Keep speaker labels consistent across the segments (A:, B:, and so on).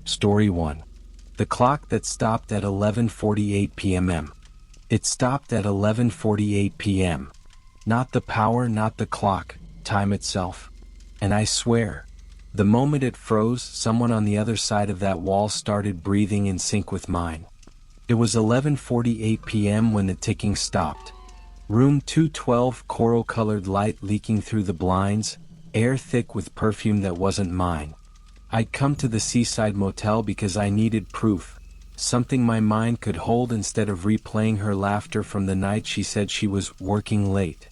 A: Story 1. The clock that stopped at 11:48 p.m. It stopped at 11:48 p.m. Not the power, not the clock, time itself. And I swear, the moment it froze, someone on the other side of that wall started breathing in sync with mine. It was 11:48 p.m. when the ticking stopped. Room 212, coral-colored light leaking through the blinds, air thick with perfume that wasn't mine. I'd come to the seaside motel because I needed proof, something my mind could hold instead of replaying her laughter from the night she said she was working late.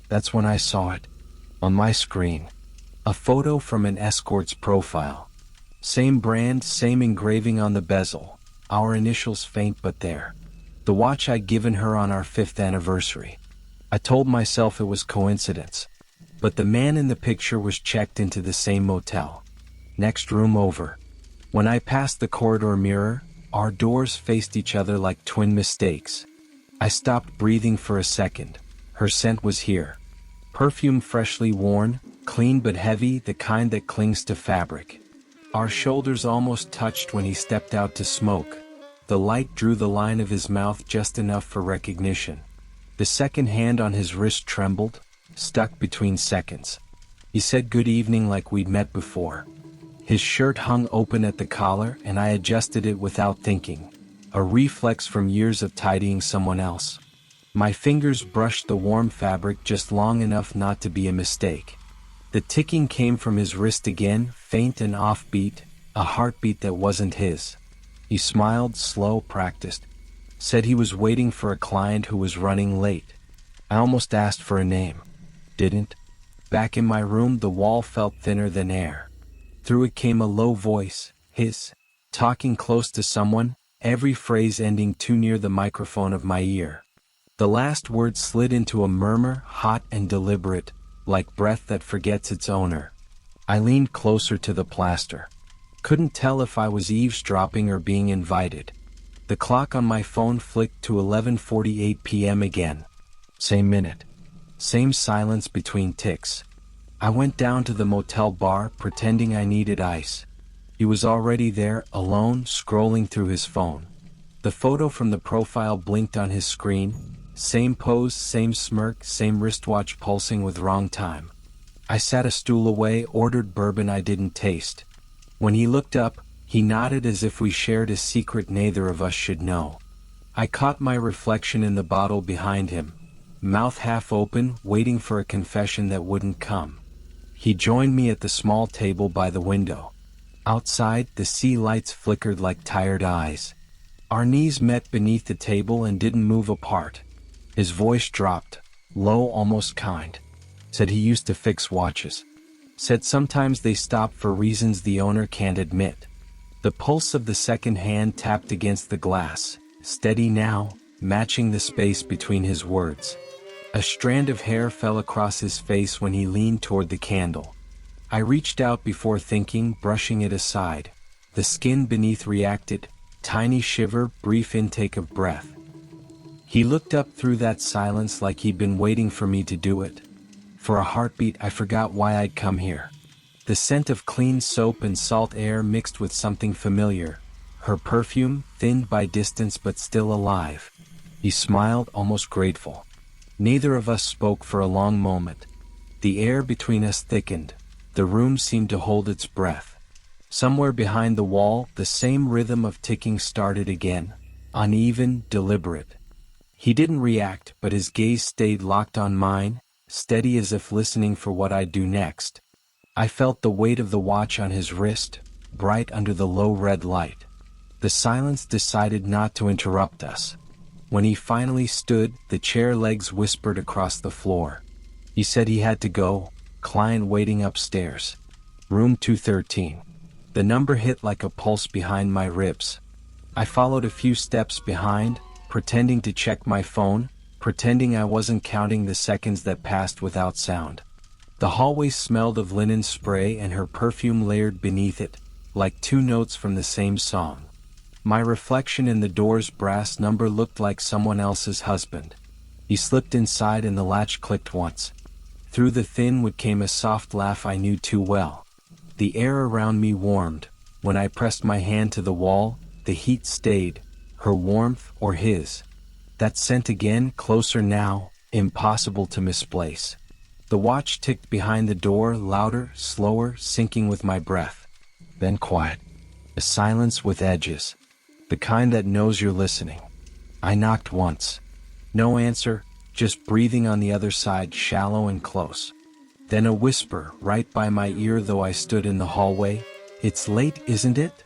A: That's when I saw it. On my screen. A photo from an Escorts profile. Same brand, same engraving on the bezel. Our initials faint but there. The watch I'd given her on our 5th anniversary. I told myself it was coincidence. But the man in the picture was checked into the same motel. Next room over. When I passed the corridor mirror, our doors faced each other like twin mistakes. I stopped breathing for a second. Her scent was here. Perfume freshly worn, clean but heavy, the kind that clings to fabric. Our shoulders almost touched when he stepped out to smoke. The light drew the line of his mouth just enough for recognition. The second hand on his wrist trembled, stuck between seconds. He said good evening like we'd met before. His shirt hung open at the collar and I adjusted it without thinking, a reflex from years of tidying someone else. My fingers brushed the warm fabric just long enough not to be a mistake. The ticking came from his wrist again, faint and offbeat, a heartbeat that wasn't his. He smiled, slow, practiced. Said he was waiting for a client who was running late. I almost asked for a name. Didn't. Back in my room, the wall felt thinner than air. Through it came a low voice, his, talking close to someone, every phrase ending too near the microphone of my ear. The last word slid into a murmur, hot and deliberate, like breath that forgets its owner. I leaned closer to the plaster. Couldn't tell if I was eavesdropping or being invited. The clock on my phone flicked to 11:48 p.m. again. Same minute. Same silence between ticks. I went down to the motel bar, pretending I needed ice. He was already there, alone, scrolling through his phone. The photo from the profile blinked on his screen. Same pose, same smirk, same wristwatch pulsing with wrong time. I sat a stool away, ordered bourbon I didn't taste. When he looked up, he nodded as if we shared a secret neither of us should know. I caught my reflection in the bottle behind him, mouth half open, waiting for a confession that wouldn't come. He joined me at the small table by the window. Outside, the sea lights flickered like tired eyes. Our knees met beneath the table and didn't move apart. His voice dropped, low, almost kind. Said he used to fix watches. Said sometimes they stop for reasons the owner can't admit. The pulse of the second hand tapped against the glass, steady now, matching the space between his words. A strand of hair fell across his face when he leaned toward the candle. I reached out before thinking, brushing it aside. The skin beneath reacted, tiny shiver, brief intake of breath. He looked up through that silence like he'd been waiting for me to do it. For a heartbeat, I forgot why I'd come here. The scent of clean soap and salt air mixed with something familiar. Her perfume, thinned by distance but still alive. He smiled, almost grateful. Neither of us spoke for a long moment. The air between us thickened. The room seemed to hold its breath. Somewhere behind the wall, the same rhythm of ticking started again. Uneven, deliberate. He didn't react, but his gaze stayed locked on mine, steady as if listening for what I'd do next. I felt the weight of the watch on his wrist, bright under the low red light. The silence decided not to interrupt us. When he finally stood, the chair legs whispered across the floor. He said he had to go, client waiting upstairs. Room 213. The number hit like a pulse behind my ribs. I followed a few steps behind, pretending to check my phone, pretending I wasn't counting the seconds that passed without sound. The hallway smelled of linen spray and her perfume layered beneath it, like two notes from the same song. My reflection in the door's brass number looked like someone else's husband. He slipped inside and the latch clicked once. Through the thin wood came a soft laugh I knew too well. The air around me warmed, When I pressed my hand to the wall, the heat stayed, her warmth or his. That scent again, closer now, impossible to misplace. The watch ticked behind the door, louder, slower, syncing with my breath. Then quiet. A silence with edges. The kind that knows you're listening. I knocked once. No answer, just breathing on the other side, shallow and close. Then a whisper, right by my ear though I stood in the hallway. "It's late, isn't it?"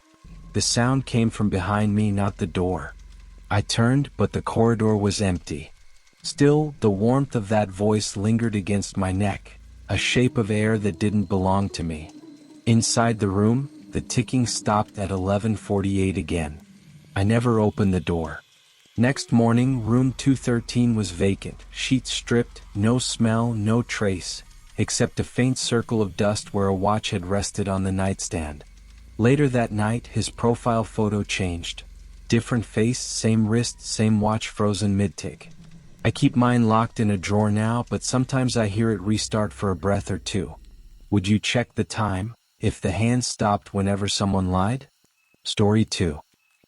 A: The sound came from behind me, not the door. I turned, but the corridor was empty. Still, the warmth of that voice lingered against my neck, a shape of air that didn't belong to me. Inside the room, the ticking stopped at 11:48 again. I never opened the door. Next morning, room 213 was vacant, sheets stripped, no smell, no trace, except a faint circle of dust where a watch had rested on the nightstand. Later that night, his profile photo changed. Different face, same wrist, same watch, frozen mid-tick. I keep mine locked in a drawer now, but sometimes I hear it restart for a breath or two. Would you check the time, if the hand stopped whenever someone lied? Story 2.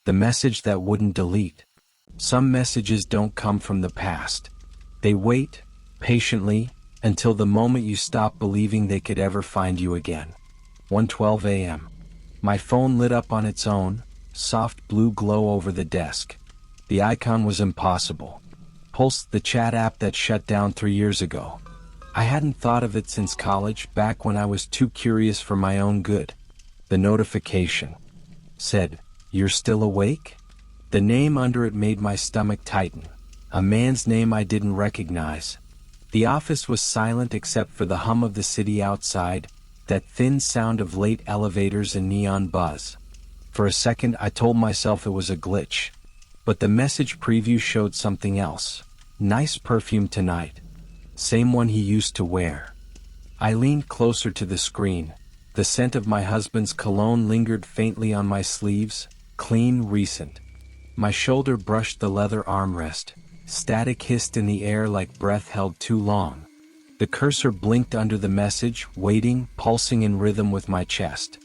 A: The message that wouldn't delete. Some messages don't come from the past. They wait, patiently, until the moment you stop believing they could ever find you again. 1:12 a.m. My phone lit up on its own, soft blue glow over the desk. The icon was impossible. Pulse, the chat app that shut down 3 years ago. I hadn't thought of it since college, back when I was too curious for my own good. The notification said, "You're still awake?" The name under it made my stomach tighten. A man's name I didn't recognize. The office was silent except for the hum of the city outside, that thin sound of late elevators and neon buzz. For a second I told myself it was a glitch. But the message preview showed something else. "Nice perfume tonight. Same one he used to wear." I leaned closer to the screen. The scent of my husband's cologne lingered faintly on my sleeves, clean, recent. My shoulder brushed the leather armrest. Static hissed in the air like breath held too long. The cursor blinked under the message, waiting, pulsing in rhythm with my chest.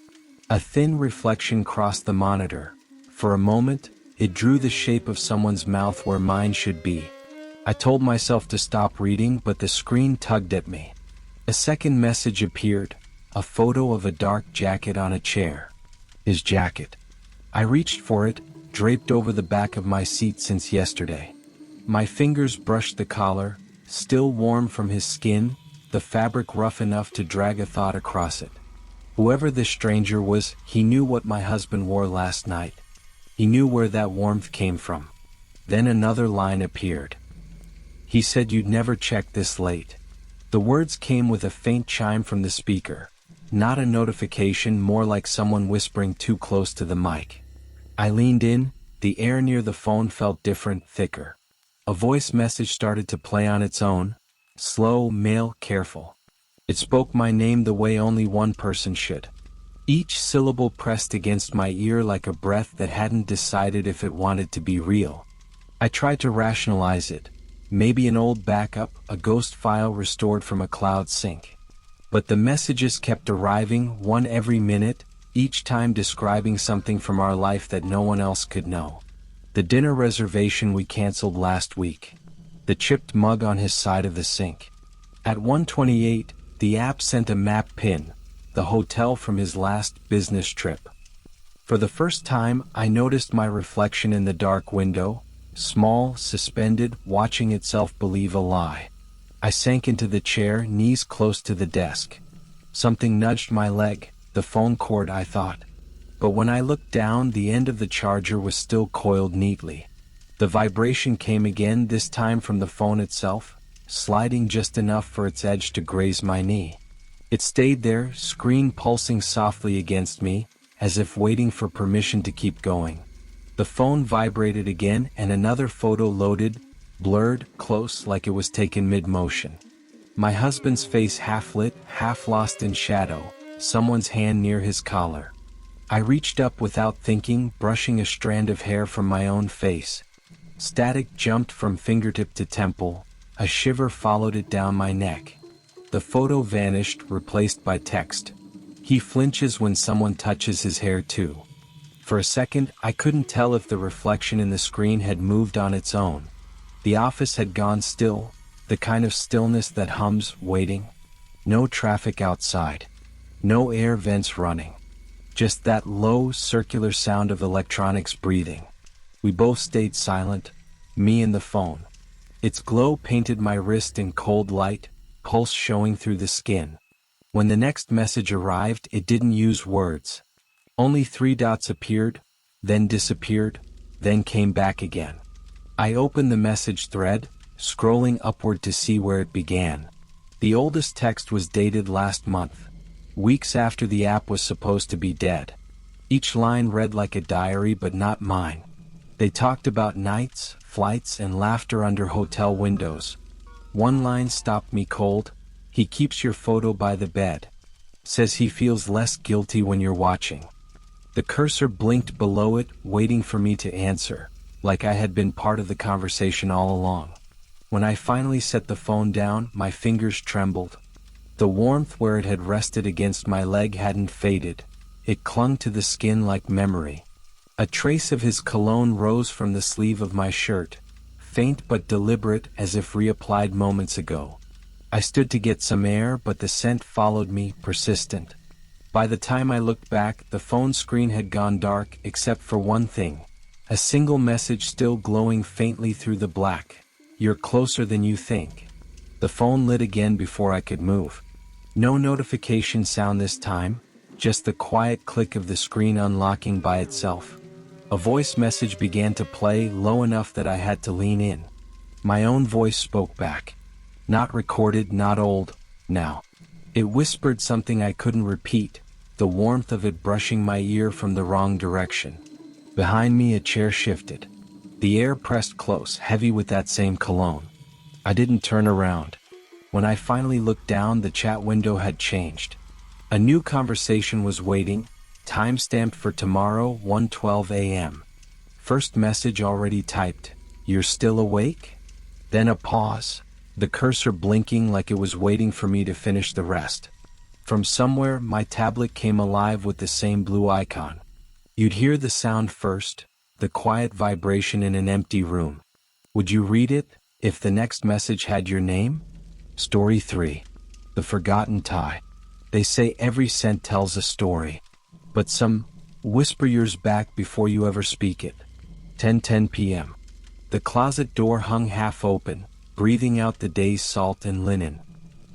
A: A thin reflection crossed the monitor. For a moment, it drew the shape of someone's mouth where mine should be. I told myself to stop reading, but the screen tugged at me. A second message appeared, a photo of a dark jacket on a chair. His jacket. I reached for it, draped over the back of my seat since yesterday. My fingers brushed the collar, still warm from his skin, the fabric rough enough to drag a thought across it. Whoever this stranger was, he knew what my husband wore last night. He knew where that warmth came from. Then another line appeared. "He said you'd never check this late." The words came with a faint chime from the speaker. Not a notification, more like someone whispering too close to the mic. I leaned in, the air near the phone felt different, thicker. A voice message started to play on its own. Slow, male, careful. It spoke my name the way only one person should. Each syllable pressed against my ear like a breath that hadn't decided if it wanted to be real. I tried to rationalize it. Maybe an old backup, a ghost file restored from a cloud sync. But the messages kept arriving, one every minute, each time describing something from our life that no one else could know. The dinner reservation we canceled last week. The chipped mug on his side of the sink. At 1:28, the app sent a map pin, the hotel from his last business trip. For the first time, I noticed my reflection in the dark window, small, suspended, watching itself believe a lie. I sank into the chair, knees close to the desk. Something nudged my leg, the phone cord, I thought. But when I looked down, the end of the charger was still coiled neatly. The vibration came again, this time from the phone itself, sliding just enough for its edge to graze my knee. It stayed there, screen pulsing softly against me, as if waiting for permission to keep going. The phone vibrated again and another photo loaded, blurred, close, like it was taken mid-motion. My husband's face half lit, half lost in shadow, someone's hand near his collar. I reached up without thinking, brushing a strand of hair from my own face. Static jumped from fingertip to temple, a shiver followed it down my neck. The photo vanished, replaced by text. He flinches when someone touches his hair too. For a second, I couldn't tell if the reflection in the screen had moved on its own. The office had gone still, the kind of stillness that hums, waiting. No traffic outside. No air vents running. Just that low, circular sound of electronics breathing. We both stayed silent, me and the phone. Its glow painted my wrist in cold light, pulse showing through the skin. When the next message arrived, it didn't use words. Only 3 dots appeared, then disappeared, then came back again. I opened the message thread, scrolling upward to see where it began. The oldest text was dated last month, weeks after the app was supposed to be dead. Each line read like a diary, but not mine. They talked about nights, flights, and laughter under hotel windows. One line stopped me cold. He keeps your photo by the bed. Says he feels less guilty when you're watching. The cursor blinked below it, waiting for me to answer, like I had been part of the conversation all along. When I finally set the phone down, my fingers trembled. The warmth where it had rested against my leg hadn't faded. It clung to the skin like memory. A trace of his cologne rose from the sleeve of my shirt, faint but deliberate, as if reapplied moments ago. I stood to get some air, but the scent followed me, persistent. By the time I looked back, the phone screen had gone dark, except for one thing. A single message still glowing faintly through the black. You're closer than you think. The phone lit again before I could move. No notification sound this time, just the quiet click of the screen unlocking by itself. A voice message began to play, low enough that I had to lean in. My own voice spoke back. Not recorded, not old, now. It whispered something I couldn't repeat, the warmth of it brushing my ear from the wrong direction. Behind me a chair shifted. The air pressed close, heavy with that same cologne. I didn't turn around. When I finally looked down, the chat window had changed. A new conversation was waiting, time-stamped for tomorrow, 1:12 a.m. First message already typed. You're still awake? Then a pause, the cursor blinking like it was waiting for me to finish the rest. From somewhere, my tablet came alive with the same blue icon. You'd hear the sound first, the quiet vibration in an empty room. Would you read it, if the next message had your name? Story 3. The Forgotten Tie. They say every scent tells a story. But some whisper yours back before you ever speak it. 10:10 p.m. The closet door hung half open, breathing out the day's salt and linen.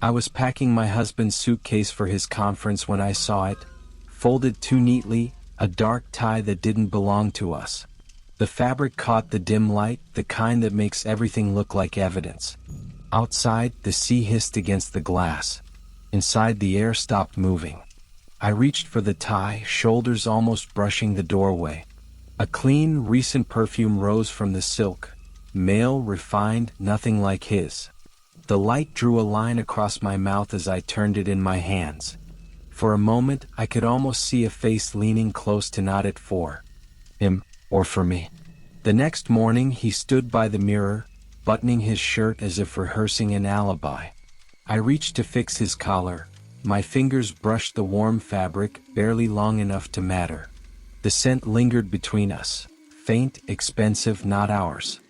A: I was packing my husband's suitcase for his conference when I saw it, folded too neatly, a dark tie that didn't belong to us. The fabric caught the dim light, the kind that makes everything look like evidence. Outside, the sea hissed against the glass. Inside, the air stopped moving. I reached for the tie, shoulders almost brushing the doorway. A clean, recent perfume rose from the silk. Male, refined, nothing like his. The light drew a line across my mouth as I turned it in my hands. For a moment, I could almost see a face leaning close to nod it for him, or for me. The next morning, he stood by the mirror, buttoning his shirt as if rehearsing an alibi. I reached to fix his collar. My fingers brushed the warm fabric, barely long enough to matter. The scent lingered between us, faint, expensive, not ours.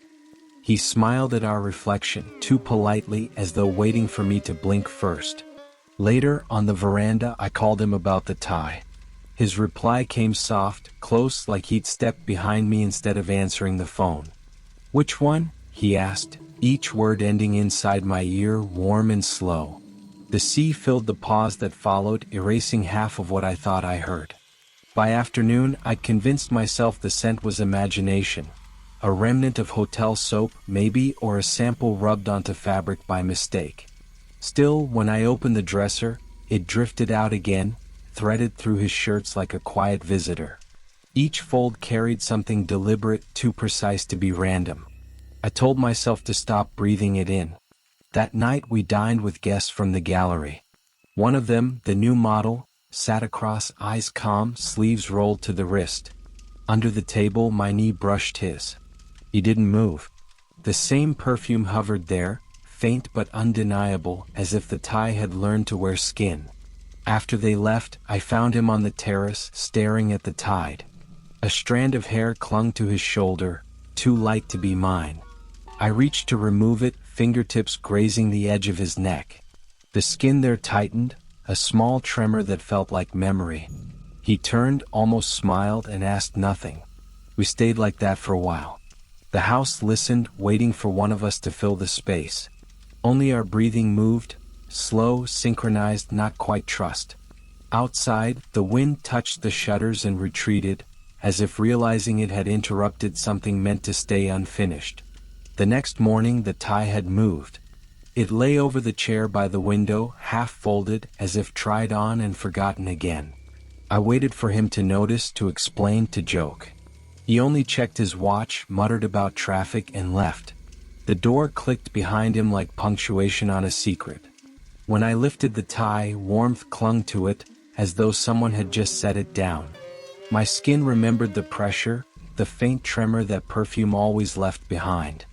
A: He smiled at our reflection, too politely, as though waiting for me to blink first. Later, on the veranda, I called him about the tie. His reply came soft, close, like he'd stepped behind me instead of answering the phone. Which one? He asked, each word ending inside my ear, warm and slow. The sea filled the pause that followed, erasing half of what I thought I heard. By afternoon, I'd convinced myself the scent was imagination. A remnant of hotel soap, maybe, or a sample rubbed onto fabric by mistake. Still, when I opened the dresser, it drifted out again, threaded through his shirts like a quiet visitor. Each fold carried something deliberate, too precise to be random. I told myself to stop breathing it in. That night we dined with guests from the gallery. One of them, the new model, sat across, eyes calm, sleeves rolled to the wrist. Under the table, my knee brushed his. He didn't move. The same perfume hovered there, faint but undeniable, as if the tie had learned to wear skin. After they left, I found him on the terrace, staring at the tide. A strand of hair clung to his shoulder, too light to be mine. I reached to remove it, fingertips grazing the edge of his neck. The skin there tightened, a small tremor that felt like memory. He turned, almost smiled, and asked nothing. We stayed like that for a while. The house listened, waiting for one of us to fill the space. Only our breathing moved, slow, synchronized, not quite trust. Outside, the wind touched the shutters and retreated, as if realizing it had interrupted something meant to stay unfinished. The next morning the tie had moved. It lay over the chair by the window, half folded, as if tried on and forgotten again. I waited for him to notice, to explain, to joke. He only checked his watch, muttered about traffic, and left. The door clicked behind him like punctuation on a secret. When I lifted the tie, warmth clung to it, as though someone had just set it down. My skin remembered the pressure, the faint tremor that perfume always left behind.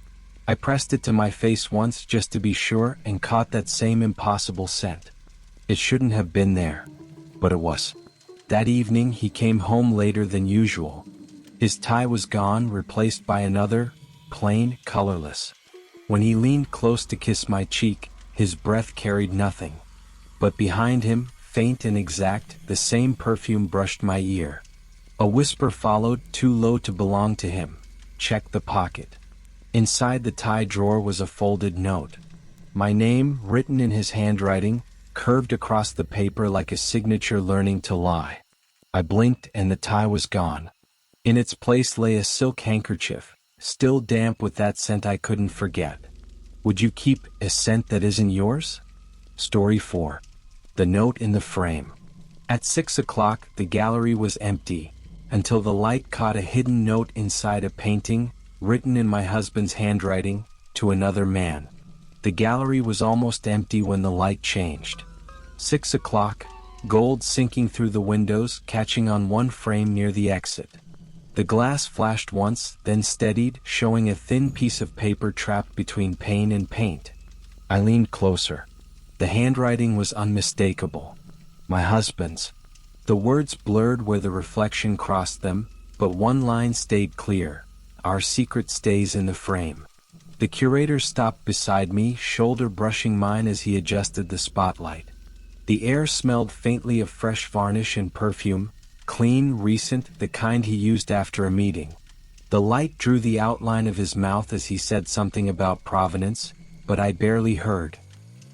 A: I pressed it to my face once just to be sure and caught that same impossible scent. It shouldn't have been there, but it was. That evening he came home later than usual. His tie was gone, replaced by another, plain, colorless. When he leaned close to kiss my cheek, his breath carried nothing. But behind him, faint and exact, the same perfume brushed my ear. A whisper followed, too low to belong to him. Check the pocket. Inside the tie drawer was a folded note. My name, written in his handwriting, curved across the paper like a signature learning to lie. I blinked and the tie was gone. In its place lay a silk handkerchief, still damp with that scent I couldn't forget. Would you keep a scent that isn't yours? Story 4. The note in the frame. At 6 o'clock, the gallery was empty, until the light caught a hidden note inside a painting, written in my husband's handwriting, to another man. The gallery was almost empty when the light changed. 6 o'clock, gold sinking through the windows, catching on one frame near the exit. The glass flashed once, then steadied, showing a thin piece of paper trapped between pane and paint. I leaned closer. The handwriting was unmistakable. My husband's. The words blurred where the reflection crossed them, but one line stayed clear. Our secret stays in the frame. The curator stopped beside me, shoulder brushing mine as he adjusted the spotlight. The air smelled faintly of fresh varnish and perfume, clean, recent, the kind he used after a meeting. The light drew the outline of his mouth as he said something about provenance, but I barely heard.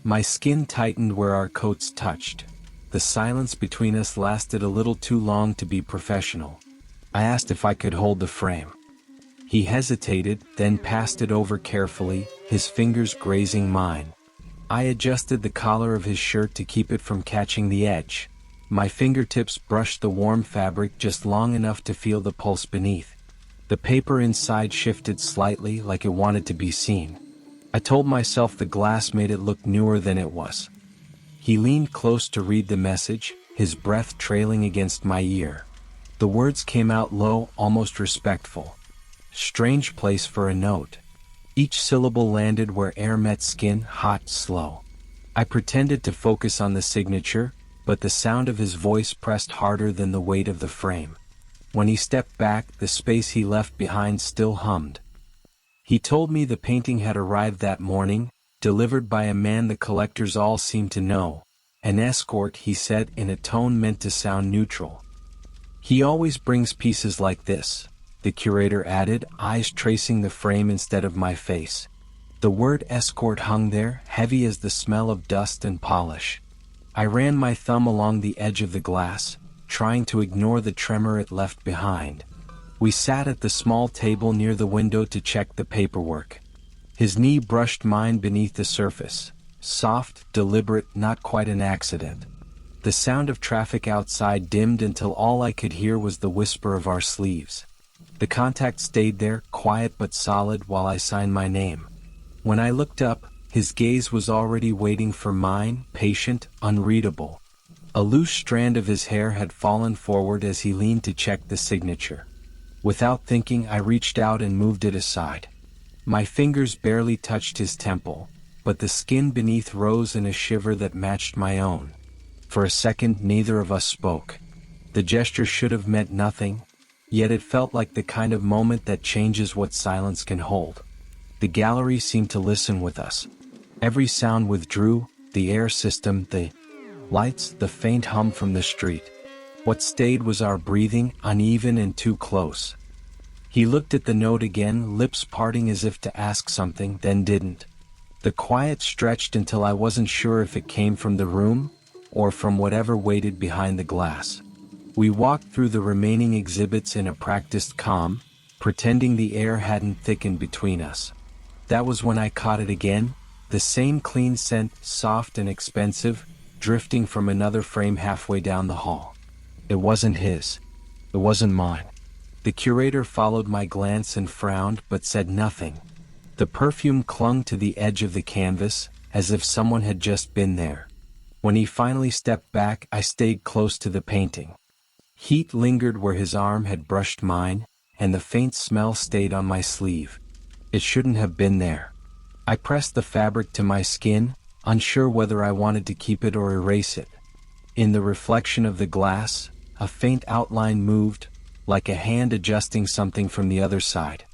A: My skin tightened where our coats touched. The silence between us lasted a little too long to be professional. I asked if I could hold the frame. He hesitated, then passed it over carefully, his fingers grazing mine. I adjusted the collar of his shirt to keep it from catching the edge. My fingertips brushed the warm fabric just long enough to feel the pulse beneath. The paper inside shifted slightly, like it wanted to be seen. I told myself the glass made it look newer than it was. He leaned close to read the message, his breath trailing against my ear. The words came out low, almost respectful. Strange place for a note. Each syllable landed where air met skin, hot, slow. I pretended to focus on the signature, but the sound of his voice pressed harder than the weight of the frame. When he stepped back, the space he left behind still hummed. He told me the painting had arrived that morning, delivered by a man the collectors all seemed to know. An escort, he said in a tone meant to sound neutral. He always brings pieces like this, the curator added, eyes tracing the frame instead of my face. The word escort hung there, heavy as the smell of dust and polish. I ran my thumb along the edge of the glass, trying to ignore the tremor it left behind. We sat at the small table near the window to check the paperwork. His knee brushed mine beneath the surface. Soft, deliberate, not quite an accident. The sound of traffic outside dimmed until all I could hear was the whisper of our sleeves. The contact stayed there, quiet but solid, while I signed my name. When I looked up, his gaze was already waiting for mine, patient, unreadable. A loose strand of his hair had fallen forward as he leaned to check the signature. Without thinking, I reached out and moved it aside. My fingers barely touched his temple, but the skin beneath rose in a shiver that matched my own. For a second, neither of us spoke. The gesture should have meant nothing, yet it felt like the kind of moment that changes what silence can hold. The gallery seemed to listen with us. Every sound withdrew, the air system, the lights, the faint hum from the street. What stayed was our breathing, uneven and too close. He looked at the note again, lips parting as if to ask something, then didn't. The quiet stretched until I wasn't sure if it came from the room, or from whatever waited behind the glass. We walked through the remaining exhibits in a practiced calm, pretending the air hadn't thickened between us. That was when I caught it again, the same clean scent, soft and expensive, drifting from another frame halfway down the hall. It wasn't his. It wasn't mine. The curator followed my glance and frowned but said nothing. The perfume clung to the edge of the canvas, as if someone had just been there. When he finally stepped back, I stayed close to the painting. Heat lingered where his arm had brushed mine, and the faint smell stayed on my sleeve. It shouldn't have been there. I pressed the fabric to my skin, unsure whether I wanted to keep it or erase it. In the reflection of the glass, a faint outline moved, like a hand adjusting something from the other side.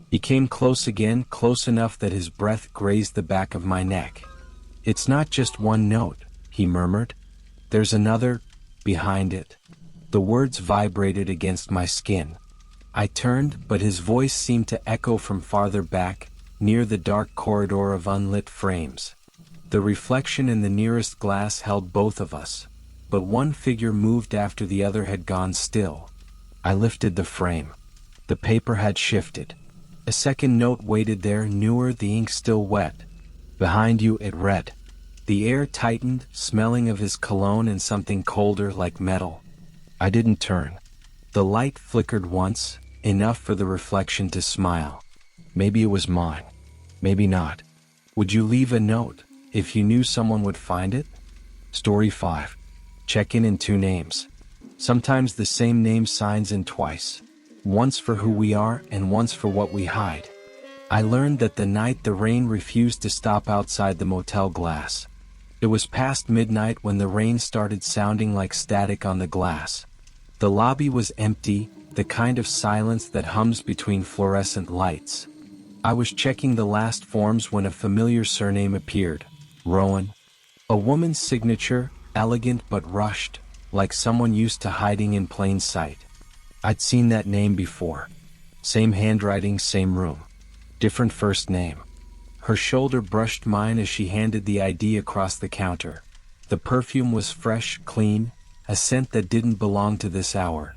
A: He came close again, close enough that his breath grazed the back of my neck. "It's not just one note," he murmured. "There's another, behind it." The words vibrated against my skin. I turned, but his voice seemed to echo from farther back, near the dark corridor of unlit frames. The reflection in the nearest glass held both of us, but one figure moved after the other had gone still. I lifted the frame. The paper had shifted. A second note waited there, newer, the ink still wet. "Behind you," it read. The air tightened, smelling of his cologne and something colder, like metal. I didn't turn. The light flickered once, enough for the reflection to smile. Maybe it was mine. Maybe not. "Would you leave a note, if you knew someone would find it?" Story 5. Check in 2 names. Sometimes the same name signs in twice. Once for who we are and once for what we hide. I learned that the night the rain refused to stop outside the motel glass. It was past midnight when the rain started sounding like static on the glass. The lobby was empty, the kind of silence that hums between fluorescent lights. I was checking the last forms when a familiar surname appeared. Rowan. A woman's signature, elegant but rushed, like someone used to hiding in plain sight. I'd seen that name before. Same handwriting, same room. Different first name. Her shoulder brushed mine as she handed the ID across the counter. The perfume was fresh, clean, a scent that didn't belong to this hour.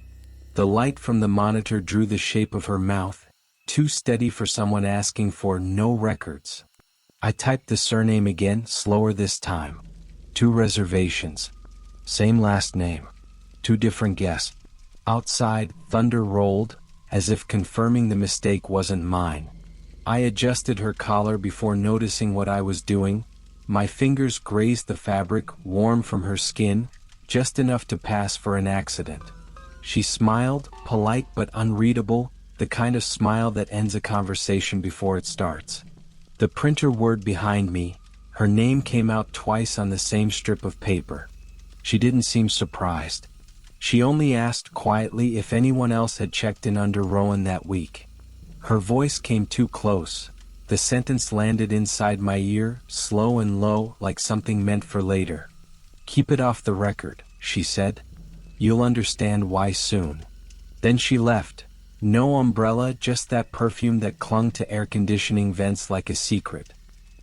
A: The light from the monitor drew the shape of her mouth, too steady for someone asking for no records. I typed the surname again, slower this time. 2 reservations. Same last name. 2 different guests. Outside, thunder rolled, as if confirming the mistake wasn't mine. I adjusted her collar before noticing what I was doing. My fingers grazed the fabric, warm from her skin, just enough to pass for an accident. She smiled, polite but unreadable, the kind of smile that ends a conversation before it starts. The printer word behind me, her name came out twice on the same strip of paper. She didn't seem surprised. She only asked quietly if anyone else had checked in under Rowan that week. Her voice came too close. The sentence landed inside my ear, slow and low, like something meant for later. "Keep it off the record," she said. "You'll understand why soon." Then she left. No umbrella, just that perfume that clung to air conditioning vents like a secret.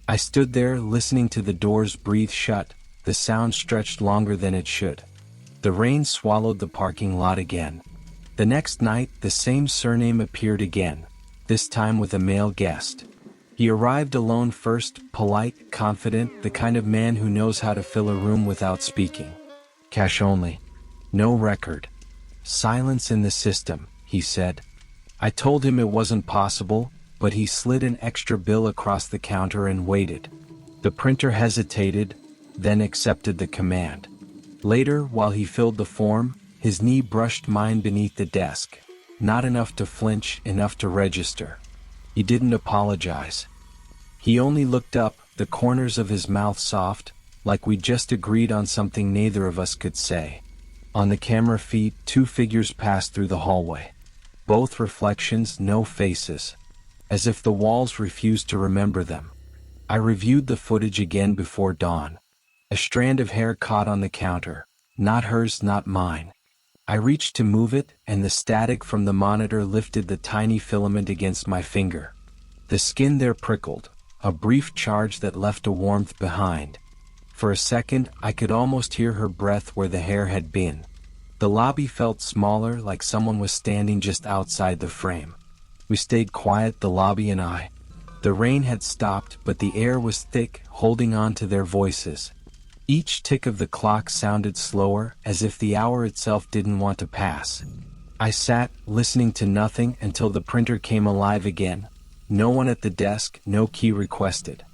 A: I stood there, listening to the doors breathe shut. The sound stretched longer than it should. The rain swallowed the parking lot again. The next night, the same surname appeared again, this time with a male guest. He arrived alone first, polite, confident, the kind of man who knows how to fill a room without speaking. "Cash only. No record. Silence in the system," he said. I told him it wasn't possible, but he slid an extra bill across the counter and waited. The printer hesitated, then accepted the command. Later, while he filled the form, his knee brushed mine beneath the desk. Not enough to flinch, enough to register. He didn't apologize. He only looked up, the corners of his mouth soft, like we just agreed on something neither of us could say. On the camera feed, 2 figures passed through the hallway. Both reflections, no faces. As if the walls refused to remember them. I reviewed the footage again before dawn. A strand of hair caught on the counter. Not hers, not mine. I reached to move it, and the static from the monitor lifted the tiny filament against my finger. The skin there prickled, a brief charge that left a warmth behind. For a second, I could almost hear her breath where the hair had been. The lobby felt smaller, like someone was standing just outside the frame. We stayed quiet, the lobby and I. The rain had stopped, but the air was thick, holding on to their voices. Each tick of the clock sounded slower, as if the hour itself didn't want to pass. I sat, listening to nothing until the printer came alive again. No one at the desk, no key requested.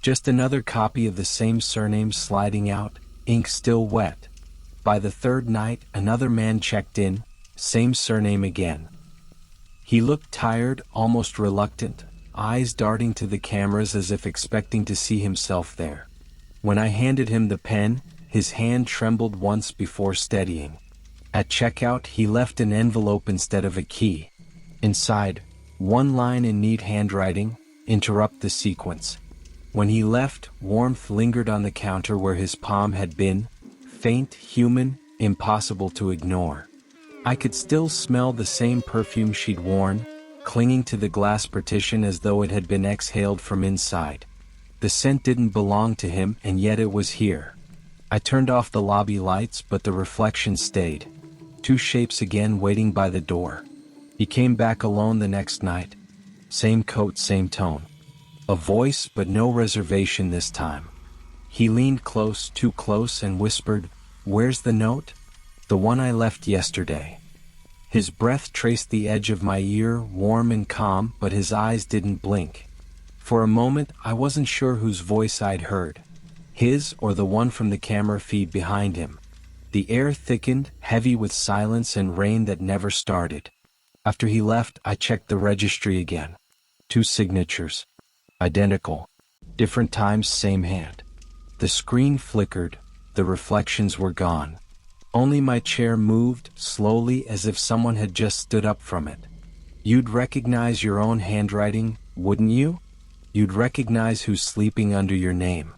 A: Just another copy of the same surname sliding out, ink still wet. By the third night, another man checked in, same surname again. He looked tired, almost reluctant, eyes darting to the cameras as if expecting to see himself there. When I handed him the pen, his hand trembled once before steadying. At checkout, he left an envelope instead of a key. Inside, one line in neat handwriting, interrupt the sequence. When he left, warmth lingered on the counter where his palm had been, faint, human, impossible to ignore. I could still smell the same perfume she'd worn, clinging to the glass partition as though it had been exhaled from inside. The scent didn't belong to him, and yet it was here. I turned off the lobby lights, but the reflection stayed. 2 shapes again waiting by the door. He came back alone the next night. Same coat, same tone. A voice, but no reservation this time. He leaned close, too close, and whispered, "Where's the note?" "The one I left yesterday." His breath traced the edge of my ear, warm and calm, but his eyes didn't blink. For a moment, I wasn't sure whose voice I'd heard. His or the one from the camera feed behind him. The air thickened, heavy with silence and rain that never started. After he left, I checked the registry again. 2 signatures. Identical. Different times, same hand. The screen flickered, the reflections were gone. Only my chair moved, slowly, as if someone had just stood up from it. You'd recognize your own handwriting, wouldn't you? You'd recognize who's sleeping under your name.